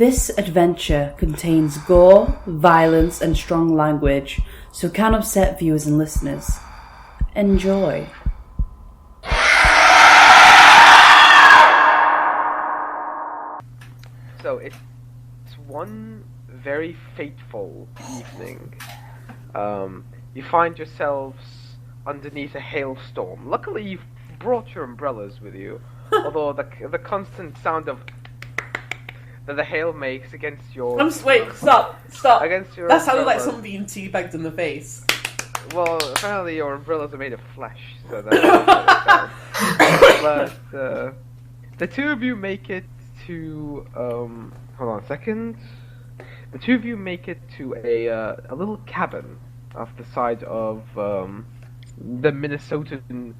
This adventure contains gore, violence, and strong language, so can upset viewers and listeners. Enjoy. So it's one very fateful evening. You find yourselves underneath a hailstorm. Luckily, you've brought your umbrellas with you, although the constant sound of that the hail makes against your... Wait, stop. Against your That sounded like umbrellas. someone being teabagged in the face. Well, apparently your umbrellas are made of flesh, so that's what it sounds. But the two of you make it to hold on a second. The two of you make it to a little cabin off the side of the Minnesotan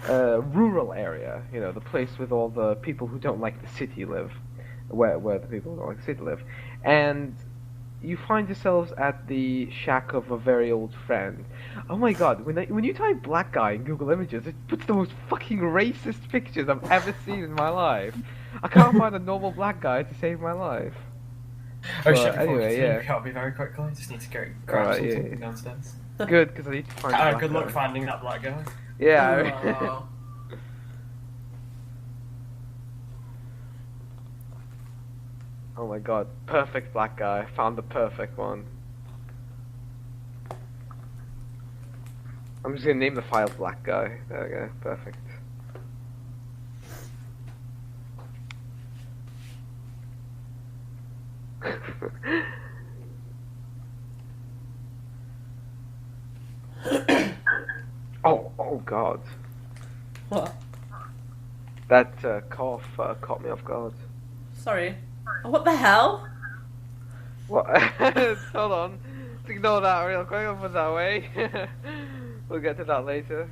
rural area. You know, the place with all the people who don't like the city live, where the people who don't like the city live, and you find yourselves at the shack of a very old friend. Oh my god, when you type black guy in Google Images, it puts the most fucking racist pictures I've ever seen in my life. I can't find a normal black guy to save my life. Oh shit, anyway, yeah. I'll be very quickly. I just need to go grab something yeah. downstairs. Good, because I need to find a black Good luck guy. finding that black guy. Yeah. Oh my god, perfect black guy. I found the perfect one. I'm just gonna name the file black guy. There we go, perfect. Oh god. What? That cough caught me off guard. Sorry. Oh, what the hell? What? Hold on. Let's ignore that real quick. I'll put that away. We'll get to that later.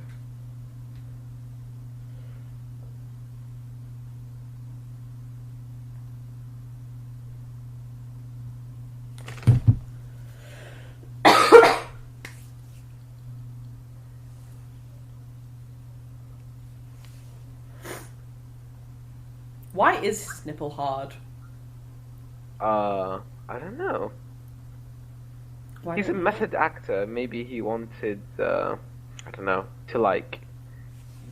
Why is his nipple hard? I don't know. Why He's a method actor. Maybe he wanted, I don't know, to like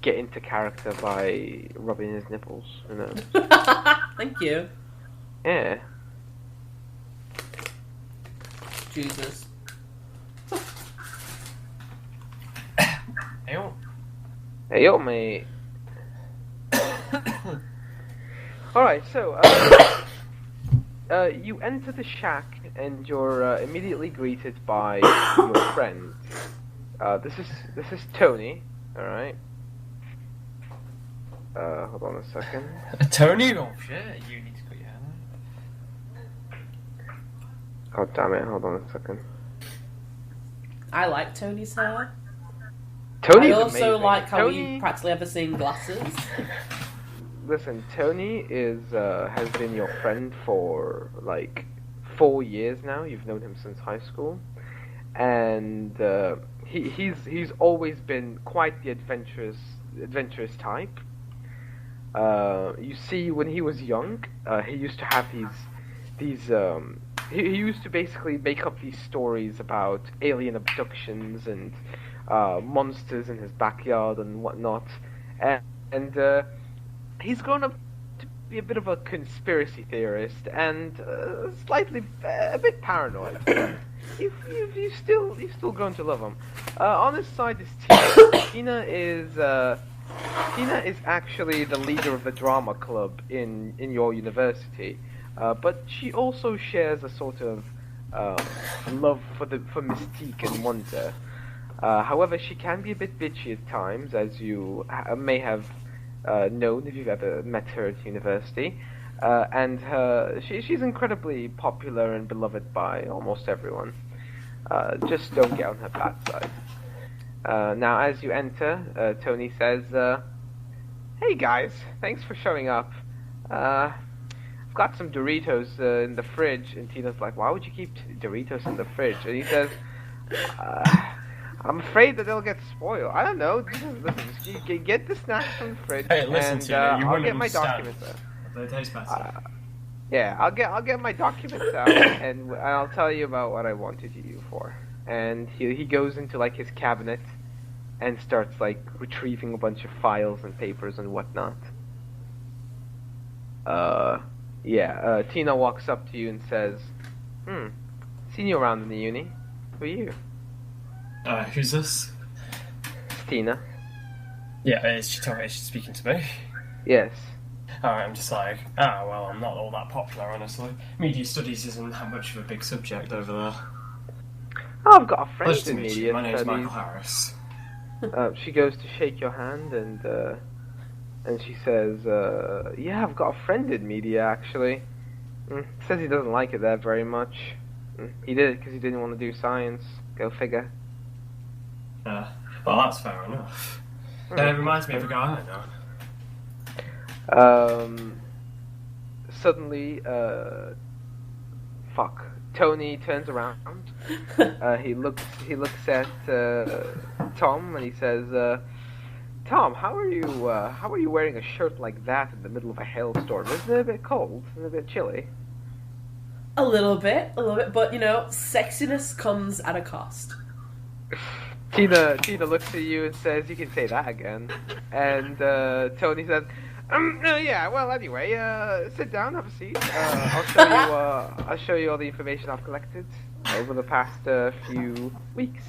get into character by rubbing his nipples. You know? Thank you. Yeah. Jesus. Ew. Hey, yo, mate. Alright, so, you enter the shack and you're immediately greeted by your friend. This is Tony, alright? Hold on a second. Tony? Oh shit, you need to put your hand on. God damn it, hold on a second. I like Tony's hair. Tony's I also amazing. like how Tony... we practically have the same glasses. Listen, Tony has been your friend for like 4 years now. You've known him since high school, and he's always been quite the adventurous type. You see, when he was young, he used to have these he used to basically make up these stories about alien abductions and monsters in his backyard and whatnot, and he's grown up to be a bit of a conspiracy theorist and slightly a bit paranoid. You've still grown to love him. On his side is Tina. Tina is actually the leader of the drama club in your university, but she also shares a sort of love for mystique and wonder. However, she can be a bit bitchy at times, as you may have known if you've ever met her at university, and she's incredibly popular and beloved by almost everyone. Just don't get on her bad side. Now, as you enter, Tony says, "Hey guys, thanks for showing up. I've got some Doritos in the fridge." And Tina's like, "Why would you keep Doritos in the fridge?" And he says, "I'm afraid that they'll get spoiled. I don't know. Listen, just get the snacks from the fridge, Hey, listen and to me. You I'll wouldn't get my understand. documents there." They taste better. Yeah, I'll get my documents out, and I'll tell you about what I wanted you for. And he goes into like his cabinet, and starts like retrieving a bunch of files and papers and whatnot. Tina walks up to you and says, seen you around in the uni. Who are you? Who's this? It's Tina. Yeah, is she speaking to me? Yes. Alright, I'm just like, well, I'm not all that popular, honestly. Media studies isn't that much of a big subject over there. Oh, I've got a friend Pleasure to in meet media you. My name's studies. Michael Harris. She goes to shake your hand and she says, yeah, I've got a friend in media, actually. Says he doesn't like it there very much. He did it because he didn't want to do science. Go figure. Well, that's fair enough. It reminds me of a guy I know. Suddenly, Tony turns around. He looks at Tom and he says, Tom, how are you wearing a shirt like that in the middle of a hailstorm? Isn't it a bit cold? Isn't it a bit chilly? A little bit, but you know, sexiness comes at a cost. Tina looks at you and says, "You can say that again." And Tony says, yeah. Well, anyway, sit down, have a seat. I'll show you all the information I've collected over the past few weeks.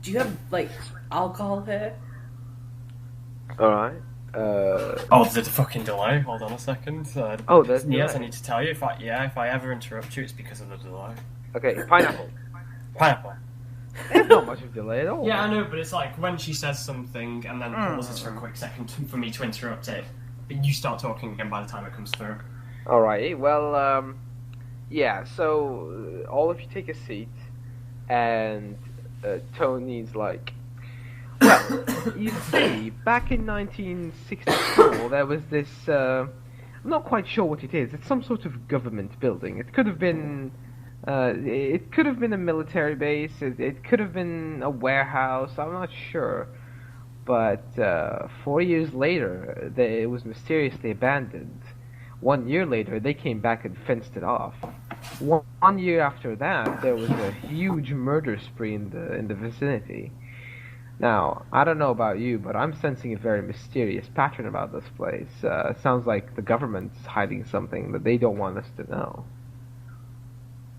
Do you have like alcohol here? All right. The fucking delay. Hold on a second. There's yes, I delay. need to tell you. If I ever interrupt you, it's because of the delay. Okay, pineapple. Pineapple. There's not much of a delay at all. Yeah, I know, but it's like when she says something and then pauses for a quick second for me to interrupt it, but you start talking again by the time it comes through. Alrighty, well, yeah, so all of you take a seat, and Tony's like, well, you see, back in 1964, there was this, I'm not quite sure what it is. It's some sort of government building. It could have been a military base. It could have been a warehouse. I'm not sure. But 4 years later, it was mysteriously abandoned. 1 year later, they came back and fenced it off. 1 year after that, there was a huge murder spree in the vicinity. Now, I don't know about you, but I'm sensing a very mysterious pattern about this place. Sounds like the government's hiding something that they don't want us to know.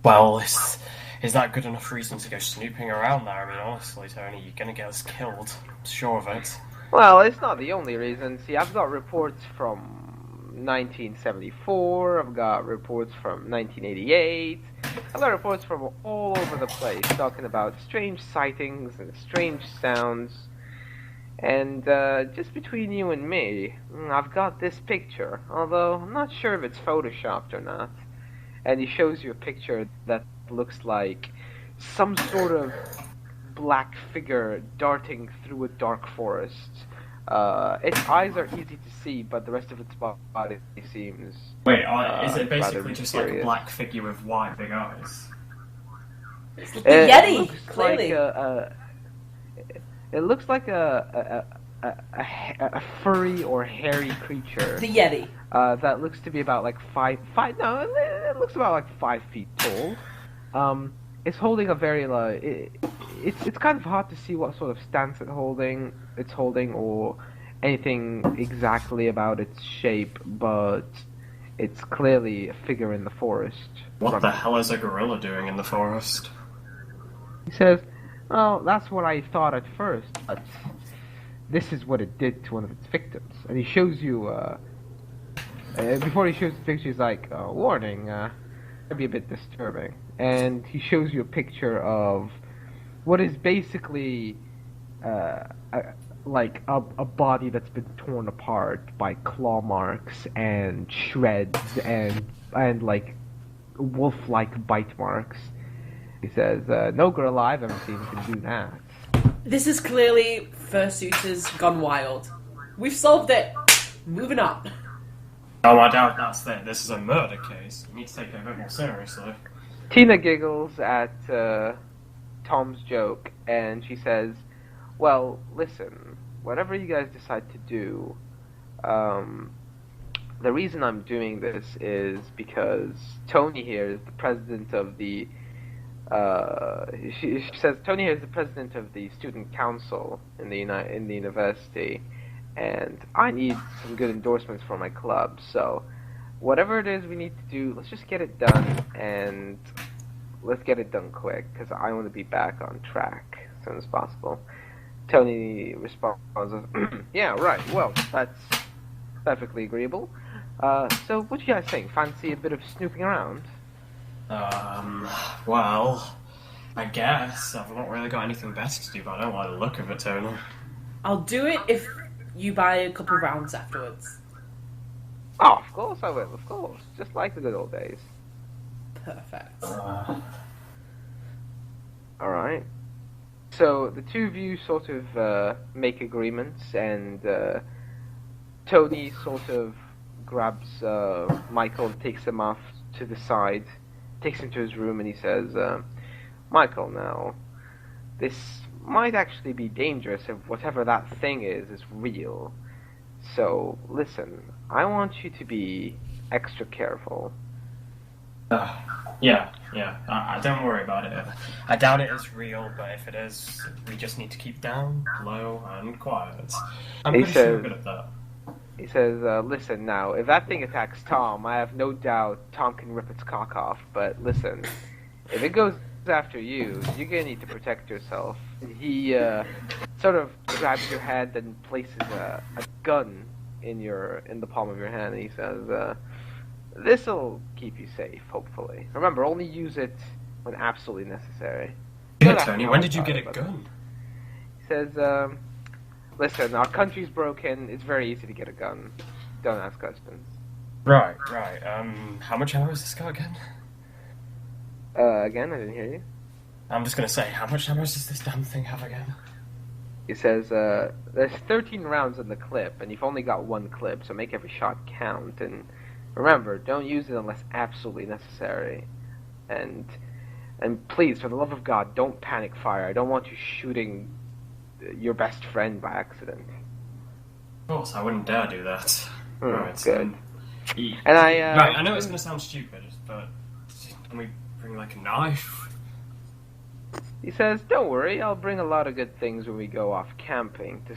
Well, is that good enough reason to go snooping around there? I mean, honestly, Tony, you're gonna get us killed. I'm sure of it. Well, it's not the only reason. See, I've got reports from 1974, I've got reports from 1988, I've got reports from all over the place talking about strange sightings and strange sounds. And just between you and me, I've got this picture, although I'm not sure if it's photoshopped or not. And he shows you a picture that looks like some sort of black figure darting through a dark forest. Its eyes are easy to see, but the rest of its body seems... Wait, is it basically just like a mysterious. black figure with white big eyes? It's the Yeti, looks clearly. It looks like a furry or hairy creature. The Yeti. That looks to be about like five. No, it looks about like 5 feet tall. It's holding a very it's kind of hard to see what sort of stance it's holding or anything exactly about its shape, but it's clearly a figure in the forest. What the hell is a gorilla doing in the forest? He says, "Well, that's what I thought at first, but this is what it did to one of its victims." And he shows you, before he shows the picture, he's like, warning, it'd be a bit disturbing. And he shows you a picture of what is basically, like a body that's been torn apart by claw marks and shreds and like wolf-like bite marks. He says, no gorilla I've ever seen can do that. This is clearly Fursuit's gone wild. We've solved it. Moving on. Oh, I doubt that's it. This is a murder case. You need to take it a bit more seriously. Tina giggles at Tom's joke, and she says, well, listen, whatever you guys decide to do, the reason I'm doing this is because Tony here is the president of the. She says Tony here is the president of the student council in the university, and I need some good endorsements for my club. So, whatever it is we need to do, let's just get it done, and let's get it done quick because I want to be back on track as soon as possible. Tony responds, "Yeah, right. Well, that's perfectly agreeable. So what do you guys think? Fancy a bit of snooping around?" Well, I guess. I've not really got anything better to do, but I don't like the look of it, Tony. I'll do it if you buy a couple rounds afterwards. Oh, of course I will, of course. Just like the good old days. Perfect. Alright. So, the two of you sort of make agreements, and Tony sort of grabs Michael, takes him off to the side, takes him to his room, and he says, Michael, now, this might actually be dangerous if whatever that thing is real. So, listen, I want you to be extra careful. Yeah. I don't worry about it. I doubt it is real, but if it is, we just need to keep down, low, and quiet. I'm pretty sure we're good at that. He says, listen now, if that thing attacks Tom, I have no doubt Tom can rip its cock off, but listen, if it goes after you, you're gonna need to protect yourself. He sort of grabs your hand and places a gun in the palm of your hand, and he says, this'll keep you safe, hopefully. Remember, only use it when absolutely necessary. Yeah, Tony, when did you get a gun? He says, listen, our country's broken, it's very easy to get a gun. Don't ask questions. Right. How much ammo has this got again? Again, I didn't hear you. I'm just gonna say, how much ammo does this damn thing have again? He says, there's 13 rounds in the clip, and you've only got one clip, so make every shot count, and remember, don't use it unless absolutely necessary. And please, for the love of God, don't panic fire. I don't want you shooting your best friend by accident. Of course, I wouldn't dare do that. Right, good. And I know it's gonna sound stupid, but can we bring like a knife? He says, don't worry, I'll bring a lot of good things when we go off camping to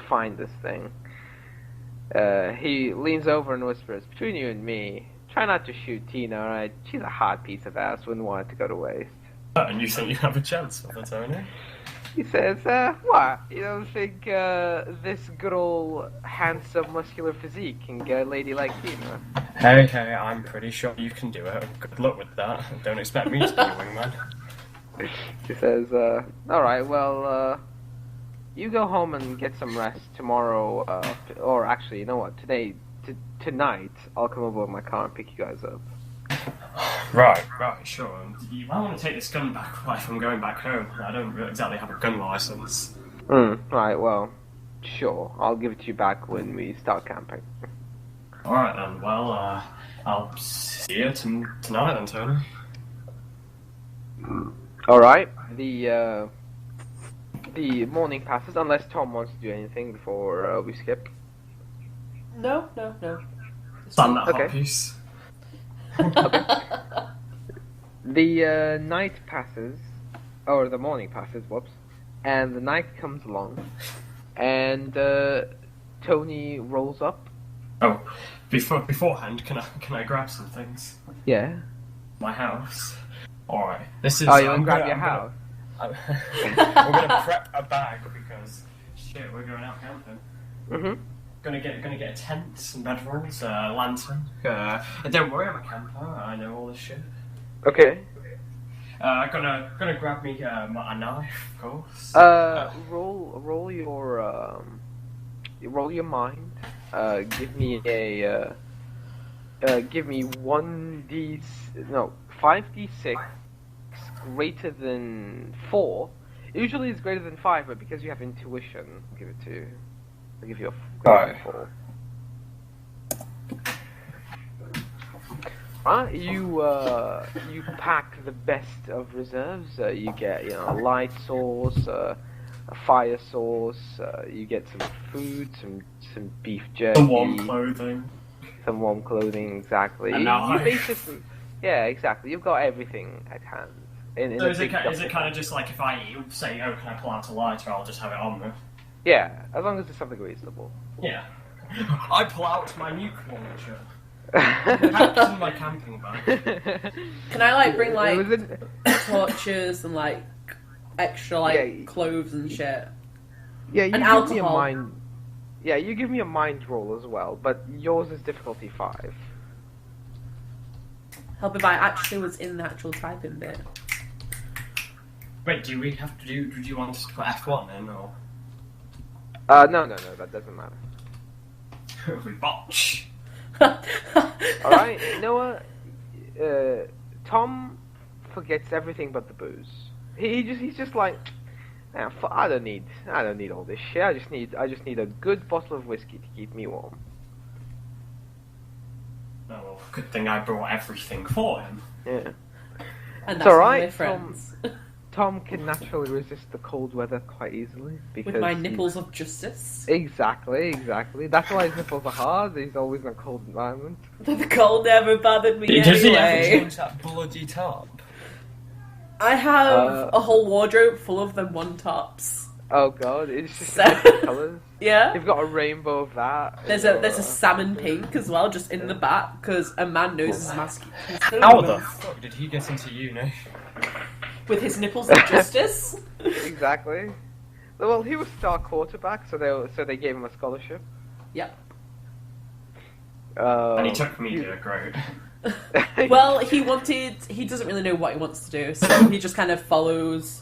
find this thing. He leans over and whispers, between you and me, try not to shoot Tina, alright? She's a hot piece of ass, wouldn't want it to go to waste. And you think you have a chance with that, Tony? He says, what? You don't think this good old handsome muscular physique can get a lady like Tina? Hey, I'm pretty sure you can do it. Good luck with that. Don't expect me to be a wingman. He says, alright, well, you go home and get some rest tomorrow, or actually, you know what, tonight, I'll come over with my car and pick you guys up. Right, sure. You might want to take this gun back if I'm going back home. I don't really exactly have a gun license. Right, well, sure, I'll give it to you back when we start camping. Alright then, well, I'll see you tonight then, Tony. Alright, the morning passes, unless Tom wants to do anything before we skip. No. Stand that hot piece. Okay. The night passes, or the morning passes, whoops, and the night comes along, and Tony rolls up. Oh, beforehand, can I grab some things? Yeah. My house. Alright, this is... Oh, you want to grab your house? We're gonna prep a bag because, shit, we're going out camping. Mm-hmm. Gonna get a tent, some bedrolls, a lantern. Don't worry, I'm a camper. I know all this shit. Okay. Gonna grab me a knife, of course. Roll your mind. Give me 5d6 greater than 4. Usually it's greater than 5, but because you have intuition, I'll give it to you. I'll give you a greater than 4. You pack the best of reserves. You get a light sauce, a fire sauce. You get some food, some beef jerky. Some warm clothing. some warm clothing, exactly. And You basically, yeah, exactly. You've got everything at hand. In So a is it big kind duffel of just like if I say, oh, can I pull out a lighter, I'll just have it on me? Yeah, as long as it's something reasonable. Yeah. I pull out my nuke launcher. Packed in my camping bag. Can I like bring like It was in- torches and like extra like Yeah. clothes and shit? Yeah, you And give me a alcohol. mind. Yeah, you give me a mind roll as well, but yours is difficulty 5. Help if I actually was in the actual typing bit. Wait, do we have to do? Do you want us to put F1 in, or No, that doesn't matter. we botch? Alright, Noah, Tom forgets everything but the booze. He's just like, "Nah, I don't need all this shit. I just need a good bottle of whiskey to keep me warm." No, well, good thing I brought everything for him. Yeah. And It's that's alright, why we're friends. Tom can naturally resist the cold weather quite easily because With my he- nipples of justice. Exactly. That's why his nipples are hard. He's always in a cold environment. The cold never bothered me Does he ever anyway. change that bloody top? I have a whole wardrobe full of them one tops. Oh god, it's just So- different colours. Yeah. You've got a rainbow of that. There's a salmon pink as well, just in the back, because a man knows his mask. How the fuck did he get into uni? With his nipples of justice. Exactly. Well, he was star quarterback, so they gave him a scholarship. Yep. And he took media, great. Well, he doesn't really know what he wants to do, so he just kind of follows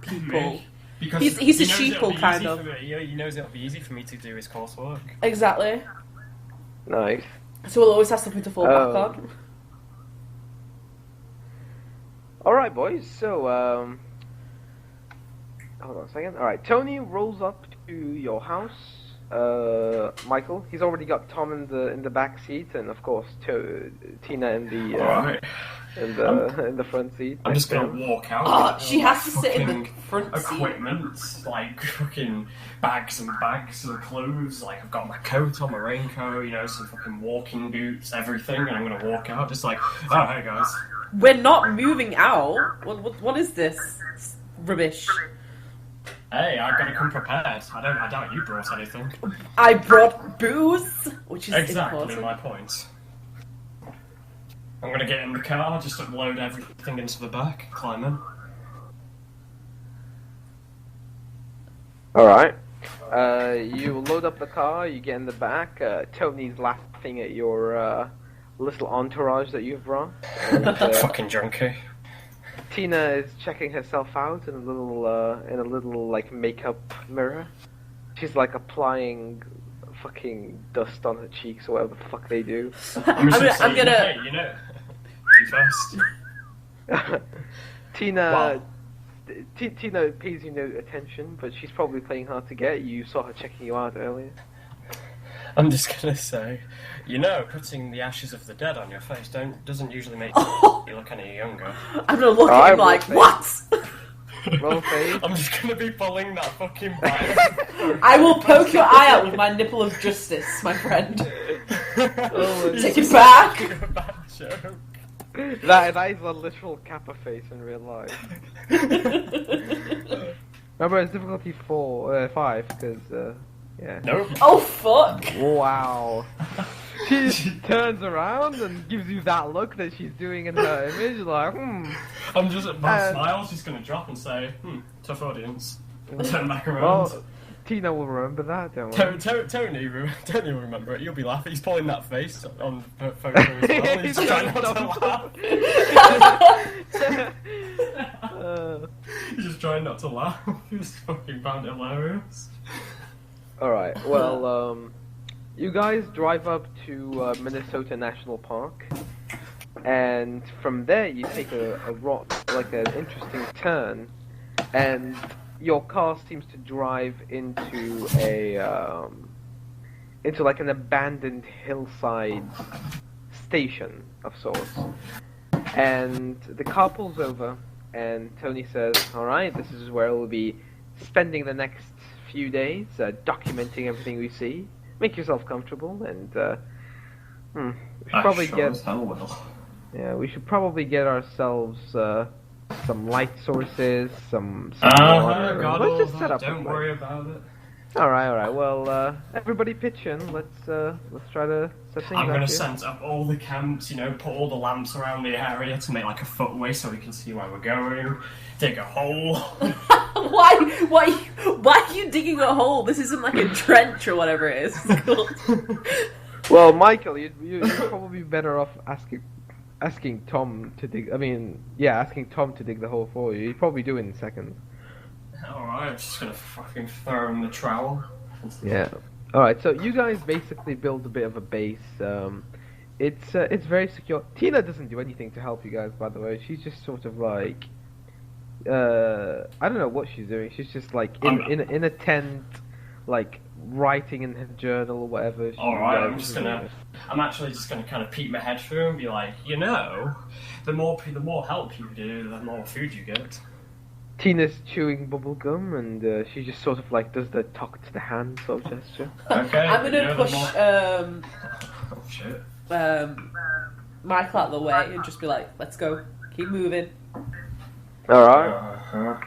people. Because He's a he knows sheeple, it'll be kind easy of. for me- He knows it'll be easy for me to do his coursework. Exactly. Nice. So we'll always have something to fall back on. Alright, boys, so, hold on a second. Alright, Tony rolls up to your house. Michael, he's already got Tom in the back seat, and of course, Tina in the, Alright. in the front seat. I'm just next to gonna him. walk out. Oh, with she all has to my sit in the fucking front seat. equipment, like fucking bags and bags of clothes. Like I've got my coat on, my raincoat, some fucking walking boots, everything. And I'm gonna walk out, just like, oh hey guys. We're not moving out. What is this rubbish? Hey, I've got to come prepared. I doubt you brought anything. I brought booze, which is Exactly important. my point. I'm gonna get in the car, just upload everything into the back, climb in. Alright. You load up the car, you get in the back. Tony's laughing at your little entourage that you've brought. And, Fucking junkie. Tina is checking herself out in a little like makeup mirror. She's like applying fucking dust on her cheeks or whatever the fuck they do. I'm I'm gonna- Hey, you first. Tina Tina pays you no attention, but she's probably playing hard to get. You saw her checking you out earlier. I'm just gonna say, putting the ashes of the dead on your face doesn't usually make you look any younger. I'm gonna look at him like, what? Roll fade. I'm just gonna be pulling that fucking back. I will poke your eye out with my nipple of justice, my friend. Take it back. A bad joke. That is a literal Kappa face in real life. Remember, it's difficulty 5 because yeah. Nope. Oh fuck! Wow. She turns around and gives you that look that she's doing in her image, like, I'm just my smile's just gonna drop and say, tough audience. Turn back around. Well, Tina will remember that, don't worry. Tony will remember it. You'll be laughing. He's pulling that face on photo as well. He's trying not to laugh. He's just trying not to laugh. He's fucking found it hilarious. Alright, well, you guys drive up to Minnesota National Park, and from there you take an interesting turn, and your car seems to drive into an abandoned hillside station of sorts. And the car pulls over, and Tony says, alright, this is where we'll be spending the next few days, documenting everything we see. Make yourself comfortable, and We should probably sure get. as hell will. Yeah, we should probably get ourselves some light sources, some I water. got Let's all just that. set up. Don't worry about it. All right. Well, everybody pitch in. Let's try to set things I'm up gonna here. set up all the camps, put all the lamps around the area to make like a footway so we can see where we're going. Dig a hole. Why are you digging a hole? This isn't like a trench or whatever it is. It's called. Well, Michael, you'd probably be better off asking Tom to dig. Asking Tom to dig the hole for you. He'd probably do it in seconds. Alright, I'm just gonna fucking throw in the trowel. Yeah. All right. So you guys basically build a bit of a base. It's very secure. Tina doesn't do anything to help you guys, by the way. She's just sort of like, I don't know what she's doing. She's just like in a tent, like writing in her journal or whatever. Alright, I'm actually just gonna kind of peek my head through and be like, the more help you do, the more food you get. Tina's chewing bubble gum, and she just sort of like does the talk to the hand sort of gesture. Okay. I'm gonna push Oh shit. Michael out of the way and just be like, let's go, keep moving. All right.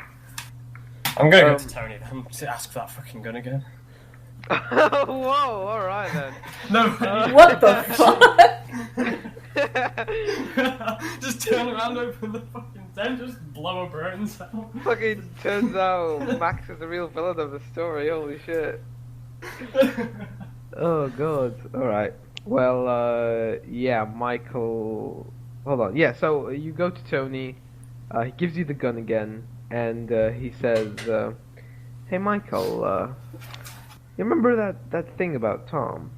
I'm gonna go to Tony then to ask for that fucking gun again. Whoa! All right then. No. What the fuck? Just turn around, open the fucking tent, just blow a brains out. Fucking turns out Max is the real villain of the story. Holy shit. Oh god. Alright. Well, yeah, Michael... Hold on. Yeah, so you go to Tony, he gives you the gun again, and he says, hey Michael, you remember that thing about Tom?